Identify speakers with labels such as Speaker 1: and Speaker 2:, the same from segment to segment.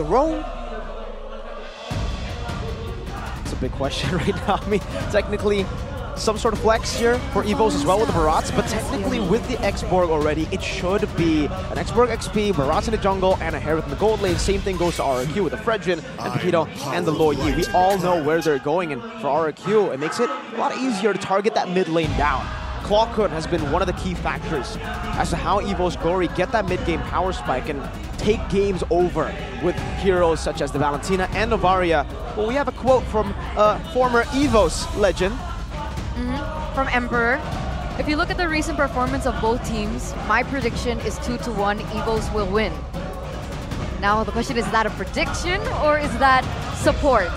Speaker 1: roam?
Speaker 2: It's a big question right now. I mean, technically, some sort of flex here for Evos as well with the Barats, but technically with the X-Borg already, it should be an X-Borg XP, Barats in the jungle, and a Hereth in the gold lane. Same thing goes to Rrq with the Fredrin and Pepito and the Lo Yi. We all know where they're going, and for Rrq, it makes it a lot easier to target that mid lane down. Clawcun has been one of the key factors as to how Evos Glory get that mid-game power spike and take games over with heroes such as the Valentina and Novaria. Well, we have a quote from former Evos legend.
Speaker 3: From Emperor. If you look at the recent performance of both teams, my prediction is 2-1, Evos will win. Now the question is that a prediction or is that support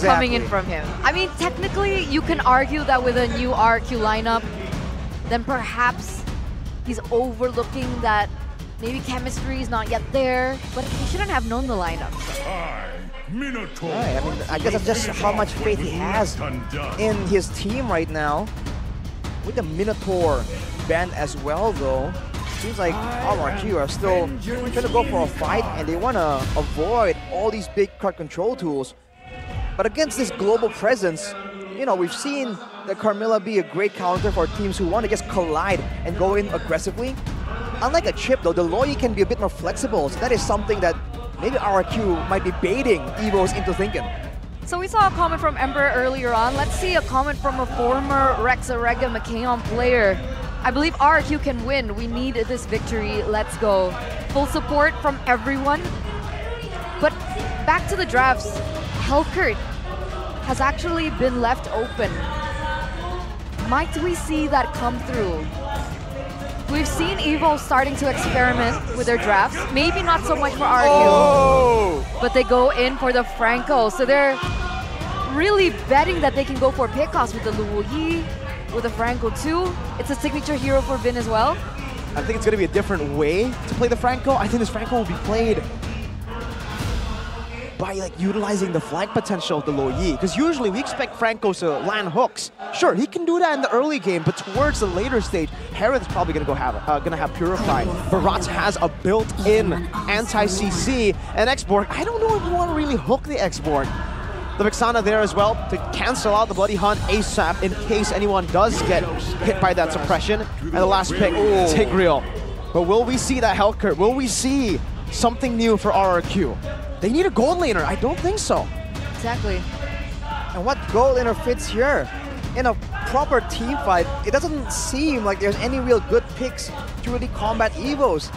Speaker 3: coming in from him? I mean, technically you can argue that with a new Rrq lineup, then perhaps he's overlooking that maybe chemistry is not yet there, but he shouldn't have known the lineup.
Speaker 1: Right, I mean, I guess that's just how much faith he has in his team right now. With the Minotaur band as well, though, seems like Rrq are still trying to go for a fight, and they want to avoid all these big card control tools. But against this global presence, you know, we've seen that Carmilla be a great counter for teams who want to just collide and go in aggressively. Unlike a chip, though, the Lo Yi can be a bit more flexible, so that is something that maybe Rrq might be baiting Evos into thinking.
Speaker 3: So we saw a comment from Emperor earlier on. Let's see a comment from a former Rrq McKayon player. I believe Rrq can win. We need this victory. Let's go. Full support from everyone. But back to the drafts. Helkert has actually been left open. Might we see that come through? We've seen Evo starting to experiment with their drafts. Maybe not so much for Rrq, but they go in for the Franco. So they're really betting that they can go for pickoffs with the Lo Yi, with the Franco too. It's a signature hero for Vin as well.
Speaker 2: I think it's going to be a different way to play the Franco. I think this Franco will be played by like utilizing the flank potential of the Lo Yi, because usually we expect Franco to land hooks. Sure, he can do that in the early game, but towards the later stage, Hereth is probably gonna have Purify. Barats has a built-in anti-CC, and X-Borg, I don't know if you want to really hook the X-Borg. The Vexana there as well to cancel out the Bloody Hunt ASAP in case anyone does get hit by that suppression. And the last pick, Tigreal. But will we see that Helkert? Will we see something new for Rrq? They need a gold laner. I don't think so.
Speaker 3: Exactly.
Speaker 1: And what gold laner fits here? In a proper team fight, it doesn't seem like there's any real good picks to really combat Evos.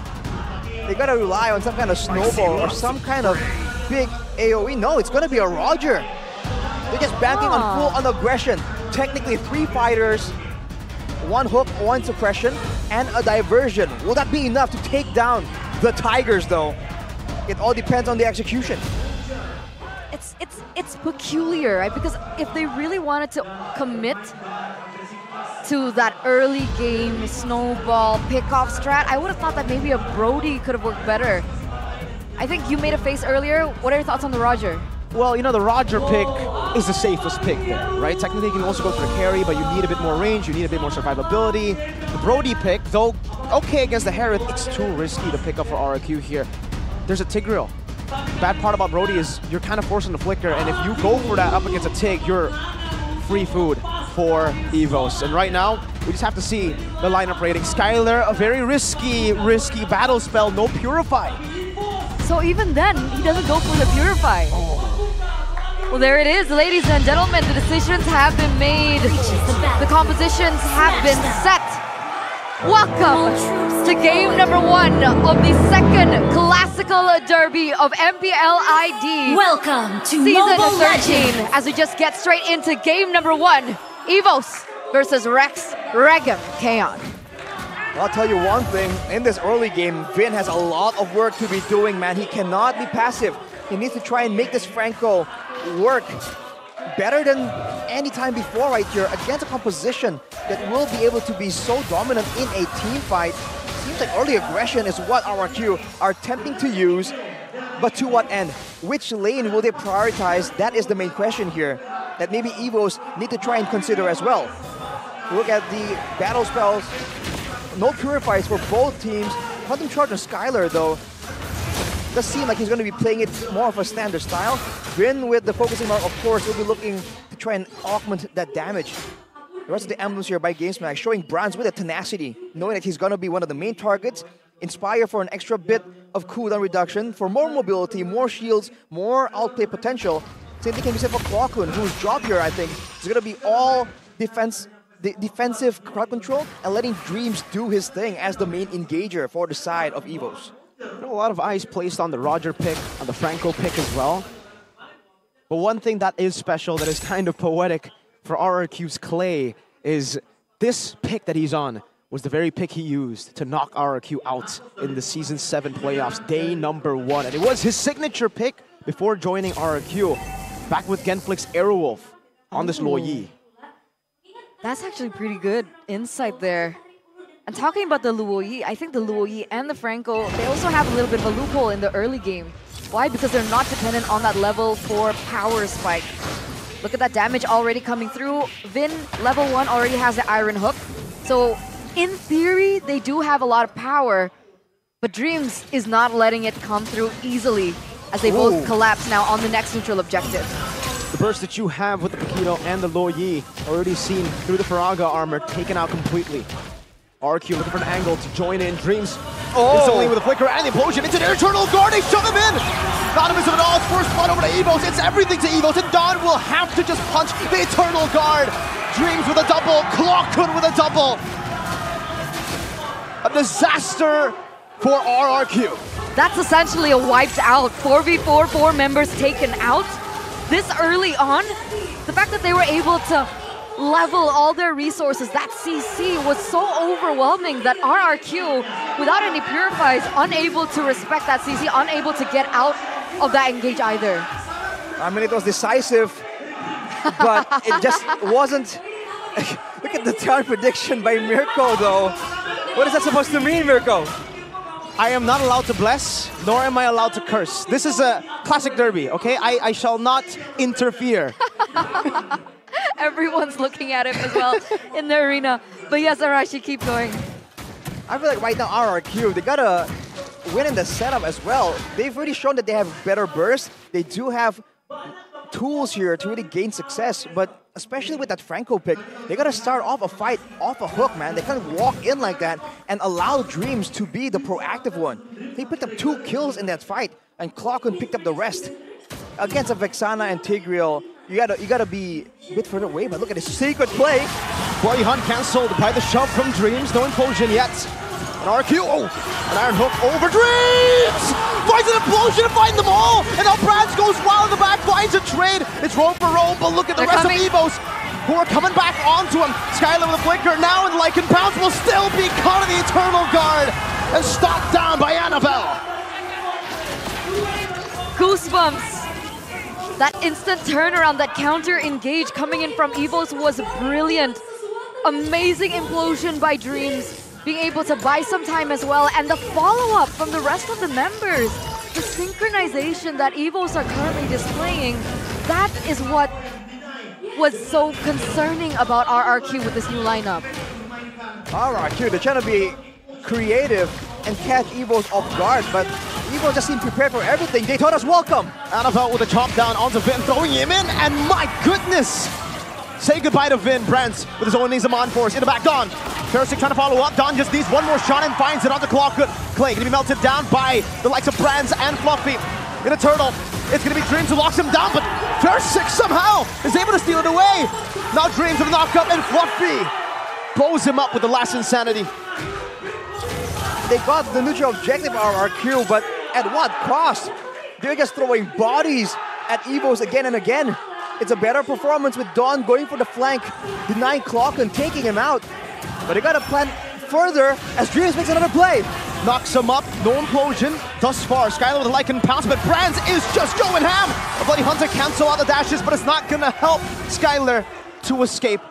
Speaker 1: They gotta rely on some kind of snowball or some kind of big AoE. No, it's gonna be a Roger. They're just banking on full-on aggression. Technically 3 fighters, 1 hook, 1 suppression, and a diversion. Will that be enough to take down the Tigers, though? It all depends on the execution.
Speaker 3: It's peculiar, right? Because if they really wanted to commit to that early game snowball pickoff strat, I would have thought that maybe a Brody could have worked better. I think you made a face earlier. What are your thoughts on the Roger?
Speaker 2: Well, you know, the Roger pick is the safest pick there, right? Technically, you can also go for the carry, but you need a bit more range, you need a bit more survivability. The Brody pick, though, okay against the Hereth, it's too risky to pick up for Rrq here. There's a Tigreal. Bad part about Brody is you're kind of forcing the flicker, and if you go for that up against a Tig, you're free food for Evos. And right now, we just have to see the lineup rating. Skylar, a very risky battle spell, no Purify.
Speaker 3: So even then, he doesn't go for the Purify. Well, there it is, ladies and gentlemen. The decisions have been made. The compositions have been set. Welcome to game number 1 of the second classical derby of MPLID.
Speaker 4: Welcome to
Speaker 3: season
Speaker 4: Mobile
Speaker 3: 13.
Speaker 4: Legends.
Speaker 3: As we just get straight into game number 1, Evos versus Rrq McKayon.
Speaker 1: I'll tell you one thing, in this early game, Vin has a lot of work to be doing, man. He cannot be passive. He needs to try and make this Franco work better than any time before right here against a composition that will be able to be so dominant in a team fight. Seems like early aggression is what Rrq are attempting to use, but to what end? Which lane will they prioritize? That is the main question here, that maybe Evos need to try and consider as well. Look at the battle spells. No Purifies for both teams. Quantum Charge and Skylar, though, does seem like he's going to be playing it more of a standard style. Vin with the focusing mark, of course, will be looking to try and augment that damage. The rest of the emblems here by GameSmack showing Brands with a tenacity, knowing that he's going to be one of the main targets. Inspire for an extra bit of cooldown reduction, for more mobility, more shields, more outplay potential. Same thing can be said for Clockun, whose job here, I think, is going to be all defensive crowd control and letting Dreams do his thing as the main engager for the side of Evos.
Speaker 2: A lot of eyes placed on the Roger pick, on the Franco pick as well. But one thing that is special, that is kind of poetic for RRQ's Clay, is this pick that he's on was the very pick he used to knock RRQ out in the Season 7 playoffs, day number 1. And it was his signature pick before joining RRQ, back with Genflix's Aerowolf on this Luo Yi.
Speaker 3: That's actually pretty good insight there. And talking about the Luo Yi, I think the Luo Yi and the Franco, they also have a little bit of a loophole in the early game. Why? Because they're not dependent on that level 4 power spike. Look at that damage already coming through. Vin, level 1, already has the Iron Hook. So in theory, they do have a lot of power, but Dreams is not letting it come through easily as they both collapse now on the next neutral objective.
Speaker 2: The burst that you have with the Paquito and the Luo Yi, already seen through the Faraga armor, taken out completely. RQ looking for an angle to join in. Dreams instantly with a flicker and the implosion. It's an Eternal Guard, they shove him in! Not a miss of it all, it's first blood over to Evos. It's everything to Evos, and Don will have to just punch the Eternal Guard. Dreams with a double, Clockun with a double. A disaster for RRQ.
Speaker 3: That's essentially a wiped out 4v4, 4 members taken out. This early on, the fact that they were able to level all their resources, that CC was so overwhelming that RRQ, without any purifies, unable to respect that CC, unable to get out of that engage either.
Speaker 1: I mean, it was decisive, but it just wasn't. Look at the turn prediction by Mirko, though. What is that supposed to mean, Mirko?
Speaker 2: I am not allowed to bless, nor am I allowed to curse. This is a classic derby, okay? I shall not interfere.
Speaker 3: Everyone's looking at him as well in the arena. But yes, Arashi, keep going.
Speaker 1: I feel like right now RRQ, they gotta win in the setup as well. They've already shown that they have better burst. They do have tools here to really gain success, but especially with that Franco pick, they gotta start off a fight off a hook, man. They can't walk in like that and allow Dreams to be the proactive one. He picked up 2 kills in that fight, and Clockun picked up the rest. Against a Vexana and Tigreal, you gotta be a bit further away, but look at this secret play.
Speaker 2: Boy Hunt cancelled by the shove from Dreams, no implosion yet. An RQ, an Iron Hook over Dreams! Finds an implosion to find them all! And now Brands goes wild in the back, finds a trade. It's roll for roll, but look at the rest of Evos who are coming back onto him. Skylar with a flicker, now in Lycan Pounce will still be caught in the Eternal Guard and stopped down by Annabelle.
Speaker 3: Goosebumps! That instant turnaround, that counter engage coming in from Evos was brilliant. Amazing implosion by Dreams, being able to buy some time as well, and the follow-up from the rest of the members. The synchronization that Evos are currently displaying, that is what was so concerning about RRQ with this new lineup.
Speaker 1: RRQ, they're trying to be creative and catch Evos off guard, but Evos just seem prepared for everything. Daytona's welcome.
Speaker 2: Annabelle with a chop down onto Vin, throwing him in, and my goodness! Say goodbye to Vin. Brands with his own Nizamon force in the back. Don. Ferricic trying to follow up. Don just needs one more shot and finds it onto Clockun. Clay gonna be melted down by the likes of Brands and Fluffy. In a turtle. It's gonna be Dreams who locks him down, but Ferricic somehow is able to steal it away. Now Dreams with a knock up, and Fluffy blows him up with the last insanity.
Speaker 1: They got the neutral objective RRQ, but at what cost? They're just throwing bodies at Evos again and again. It's a better performance with Dawn going for the flank, denying Clockun, taking him out. But they gotta plan further as Dreams makes another play.
Speaker 2: Knocks him up, no implosion thus far. Skylar with a Lycan Pounce, but Brands is just going ham. A Bloody Hunter cancel out the dashes, but it's not gonna help Skylar to escape.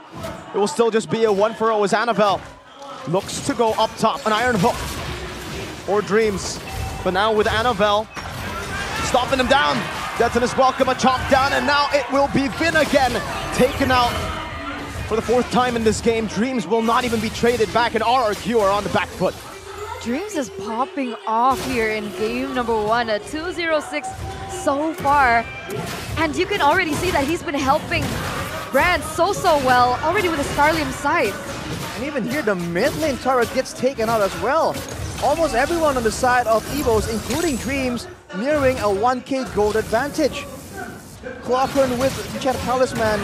Speaker 2: It will still just be a 1-for-0 as Annabelle looks to go up top. An Iron Hook or Dreams, but now with Annabelle stopping him down. Deaton is welcome, a chop down, and now it will be Vin again, taken out for the 4th time in this game. Dreams will not even be traded back, and RRQ are on the back foot.
Speaker 3: Dreams is popping off here in game number 1, a 2-0-6 so far. And you can already see that he's been helping Brand so well already with the Starlium side.
Speaker 1: And even here, the mid lane turret gets taken out as well. Almost everyone on the side of Evos, including Dreams, nearing a 1k gold advantage. Clockern with Enchant Talisman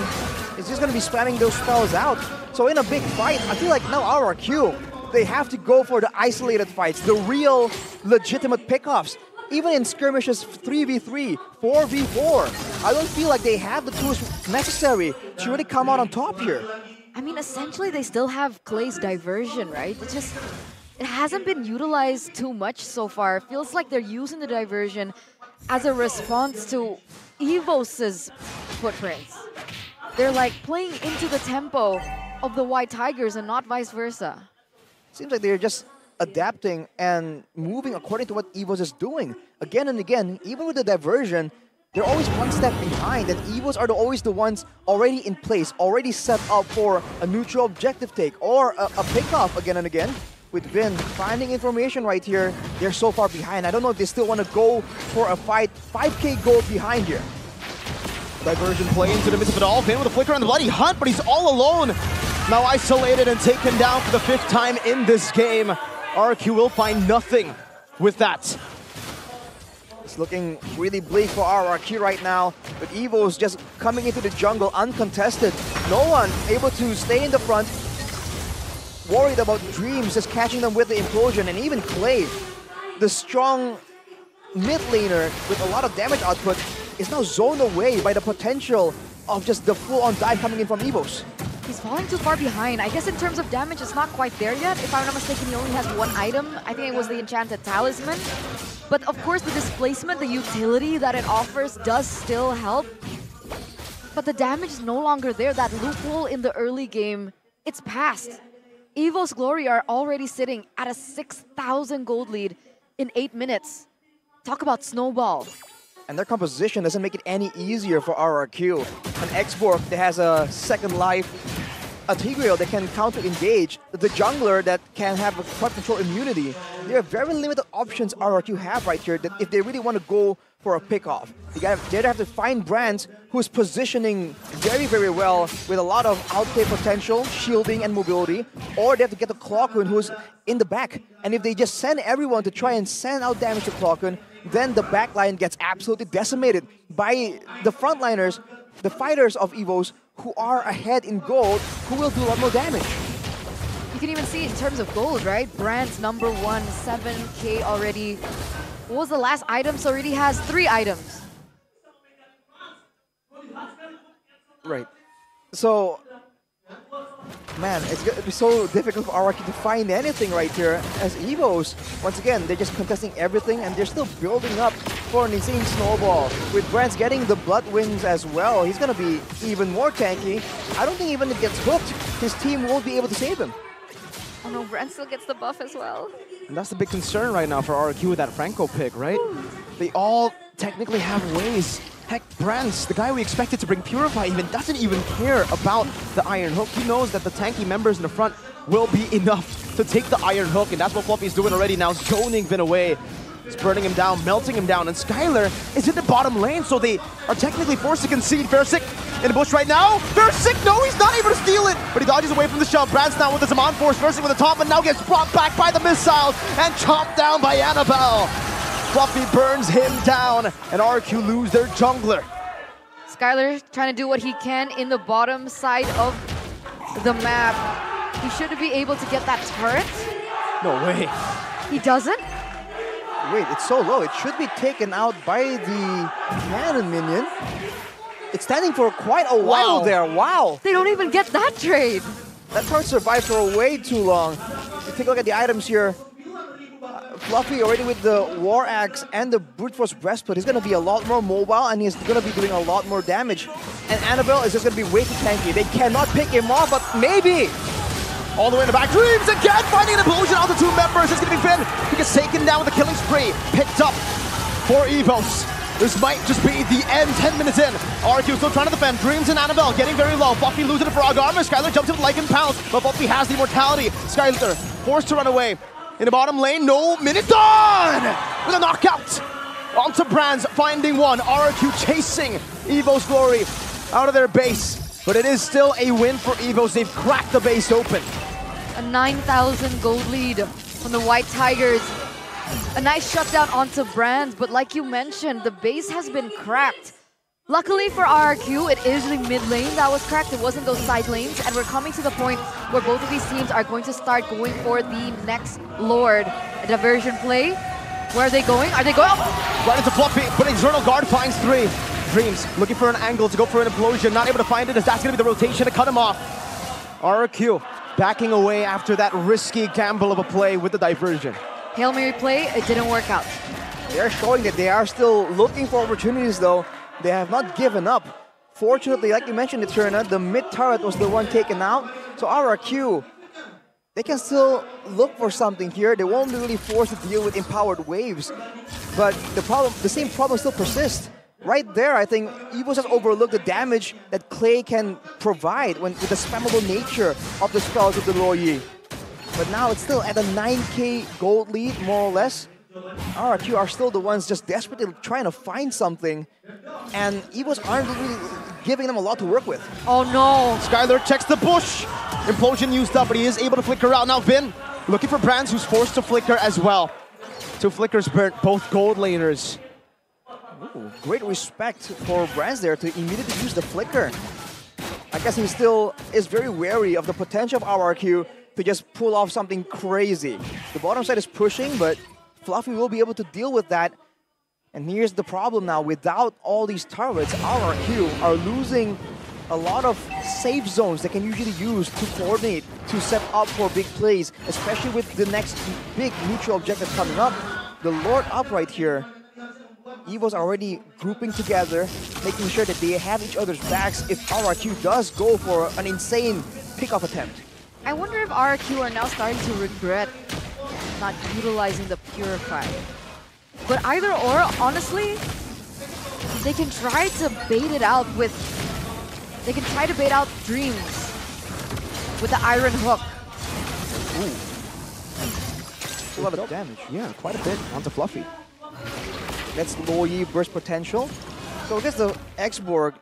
Speaker 1: is just going to be spamming those spells out. So in a big fight, I feel like now Rrq, they have to go for the isolated fights, the real legitimate pickoffs. Even in skirmishes 3v3, 4v4, I don't feel like they have the tools necessary to really come out on top here.
Speaker 3: I mean, essentially they still have Clay's diversion, right? It hasn't been utilized too much so far. It feels like they're using the diversion as a response to Evos' footprints. They're like playing into the tempo of the White Tigers and not vice versa.
Speaker 1: Seems like they're just adapting and moving according to what Evos is doing. Again and again, even with the diversion, they're always one step behind, and Evos are always the ones already in place, already set up for a neutral objective take or a pick-off again and again. With Vin finding information right here, they're so far behind. I don't know if they still want to go for a fight. 5k gold behind here.
Speaker 2: Diversion play into the midst of it all. Vin with a flicker on the bloody hunt, but he's all alone. Now isolated and taken down for the 5th time in this game. Rrq will find nothing with that.
Speaker 1: It's looking really bleak for Rrq right now, with Evos just coming into the jungle uncontested. No one able to stay in the front. Worried about Dreams just catching them with the implosion, and even Clay, the strong mid laner with a lot of damage output, is now zoned away by the potential of just the full-on dive coming in from Evos.
Speaker 3: He's falling too far behind. I guess in terms of damage, it's not quite there yet. If I'm not mistaken, he only has 1 item. I think it was the Enchanted Talisman. But of course, the displacement, the utility that it offers does still help. But the damage is no longer there. That loophole in the early game, it's past. Evos Glory are already sitting at a 6,000 gold lead in 8 minutes. Talk about snowball.
Speaker 1: And their composition doesn't make it any easier for Rrq. An X-Borg that has a second life, a Tigreal that can counter-engage, the jungler that can have a crowd control immunity. There are very limited options Rrq have right here that if they really want to go for a pick-off. They have to find Brands who's positioning very well with a lot of outplay potential, shielding and mobility, or they have to get the Clockern who's in the back. And if they just send everyone to try and send out damage to Clockern, then the backline gets absolutely decimated by the frontliners, the fighters of Evos, who are ahead in gold, who will do a lot more damage.
Speaker 3: You can even see in terms of gold, right? Brand's number 1, 7k already. What was the last item? So already has 3 items.
Speaker 1: Right. So, man, it's going to be so difficult for Rrq to find anything right here, as Evos, once again, they're just contesting everything and they're still building up for an insane snowball. With Brands getting the Blood Wings as well, he's going to be even more tanky. I don't think even if he gets hooked, his team won't be able to save him.
Speaker 3: Oh no, Brand still gets the buff as well.
Speaker 2: And that's the big concern right now for Rrq with that Franco pick, right? They all technically have ways. Heck, Brands, the guy we expected to bring Purify, even doesn't even care about the Iron Hook. He knows that the tanky members in the front will be enough to take the Iron Hook, and that's what Fluffy's doing already now, zoning Vin away. It's burning him down, melting him down, and Skylar is in the bottom lane, so they are technically forced to concede. Versick in the bush right now. Versick, no, he's not able to steal it, but he dodges away from the shove. Brands now with the Zaman Force, Versick with the top, and now gets brought back by the missiles and chomped down by Annabelle. Fluffy burns him down, and Rrq lose their jungler.
Speaker 3: Skylar trying to do what he can in the bottom side of the map. He should be able to get that turret.
Speaker 2: No way.
Speaker 3: He doesn't?
Speaker 1: Wait, it's so low. It should be taken out by the cannon minion. It's standing for quite a while there. Wow.
Speaker 3: They don't even get that trade.
Speaker 1: That turret survived for way too long. You take a look at the items here. Fluffy already with the War Axe and the Brute Force Breastplate. He's going to be a lot more mobile and he's going to be doing a lot more damage. And Annabelle is just going to be way too tanky. They cannot pick him off, but maybe.
Speaker 2: All the way in the back. Dreams again finding an implosion on the 2 members. It's going to be Vin. He gets taken down with the killing spree. Picked up for Evos. This might just be the end 10 minutes in. Rrq still trying to defend. Dreams and Annabelle getting very low. Buffy losing it for Frog Armor. Skylar jumps in with Lycan Pounce, but Buffy has the immortality. Skylar forced to run away. in the bottom lane. No, minute done! With a knockout! Onto Brands, finding one. Rrq chasing Evos Glory out of their base. But it is still a win for Evos. They've cracked the base open.
Speaker 3: A 9,000 gold lead from the White Tigers. A nice shutdown onto Brands, but like you mentioned, the base has been cracked. Luckily for Rrq, it is the mid lane that was cracked. It wasn't those side lanes, and we're coming to the point where both of these teams are going to start going for the next Lord. A diversion play. Where are they going? Are they going? Oh.
Speaker 2: Right into Fluffy, but External Guard finds 3. Dreams looking for an angle to go for an implosion, not able to find it, as that's going to be the rotation to cut him off. Rrq backing away after that risky gamble of a play with the diversion.
Speaker 3: Hail Mary play, it didn't work out.
Speaker 1: They're showing that they are still looking for opportunities though. They have not given up. Fortunately, like you mentioned, Eterna, the mid turret was the one taken out. So Rrq, they can still look for something here. They won't be really forced to deal with empowered waves. But the same problem still persists. Right there, I think Evos has overlooked the damage that Clay can provide with the spammable nature of the spells of the Rrq. But now it's still at a 9k gold lead, more or less. Rrq are still the ones just desperately trying to find something, and Evos aren't really giving them a lot to work with.
Speaker 3: Oh no!
Speaker 2: Skylar checks the bush. Implosion used up, but he is able to flicker out. Now Vin looking for Brands, who's forced to flicker as well. 2 flickers burnt, both gold laners.
Speaker 1: Ooh, great respect for Brands there to immediately use the flicker. I guess he still is very wary of the potential of Rrq to just pull off something crazy. The bottom side is pushing, but Fluffy will be able to deal with that. And here's the problem now. Without all these turrets, Rrq are losing a lot of safe zones they can usually use to coordinate, to set up for big plays, especially with the next big neutral objective coming up. The Lord up right here. Evos are already grouping together, making sure that they have each other's backs if Rrq does go for an insane pick-off attempt.
Speaker 3: I wonder if Rrq are now starting to regret not utilizing the Purify. But either or, honestly, they can try to bait it out with... They can try to bait out Dreams with the Iron Hook.
Speaker 1: Ooh. A lot of damage.
Speaker 2: Yeah, quite a bit onto Fluffy.
Speaker 1: That's Loyi burst potential. So I guess the X-Borg,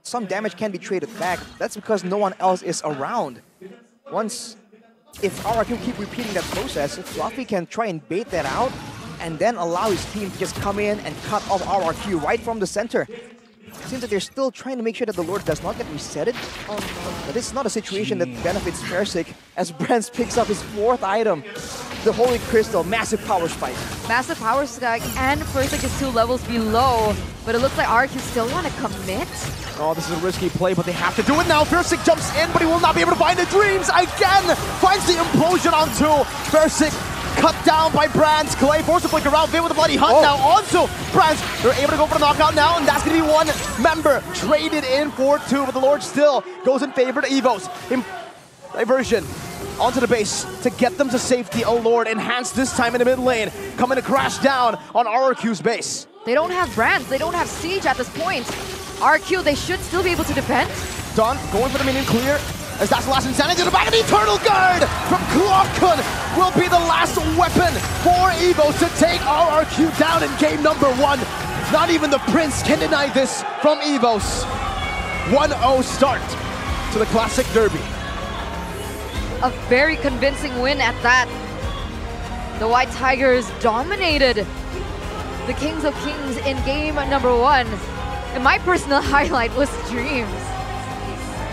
Speaker 1: some damage can be traded back. That's because no one else is around. If Rrq keep repeating that process, Fluffy can try and bait that out and then allow his team to just come in and cut off Rrq right from the center. It seems that they're still trying to make sure that the Lord does not get resetted. Oh no. But this is not a situation that benefits Rrq as Brands picks up his 4th item, the Holy Crystal, massive power spike.
Speaker 3: Massive power spike, and Rrq is 2 levels below, but it looks like Rrq still want to commit.
Speaker 2: Oh, this is a risky play, but they have to do it now. Rrq jumps in, but he will not be able to find the Dreams again. Finds the implosion onto Rrq. Cut down by Brands. Clay forced to flick around. Vin with a bloody hunt now onto Brands. They're able to go for the knockout now, and that's going to be 1 member traded in for 2, but the Lord still goes in favor to Evos. Diversion onto the base to get them to safety. Oh Lord, enhanced this time in the mid lane. Coming to crash down on Rrq's base.
Speaker 3: They don't have Brands. They don't have Siege at this point. Rrq, they should still be able to defend.
Speaker 2: Don going for the minion clear, as that's the last insanity to the back of the Eternal Guard from Klokkun will be the last weapon for Evos to take Rrq down in game number 1. Not even the Prince can deny this from Evos. 1-0 start to the Classic Derby.
Speaker 3: A very convincing win at that. The White Tigers dominated the Kings of Kings in game number 1. And my personal highlight was Dreams.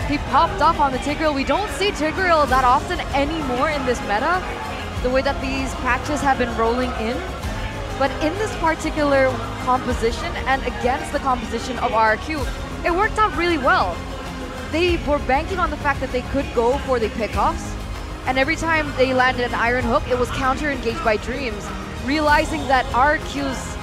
Speaker 3: He popped off on the Tigreal. We don't see Tigreal that often anymore in this meta, the way that these patches have been rolling in. But in this particular composition and against the composition of Rrq, it worked out really well. They were banking on the fact that they could go for the pickoffs, and every time they landed an Iron Hook, it was counter-engaged by Dreams, realizing that Rrq's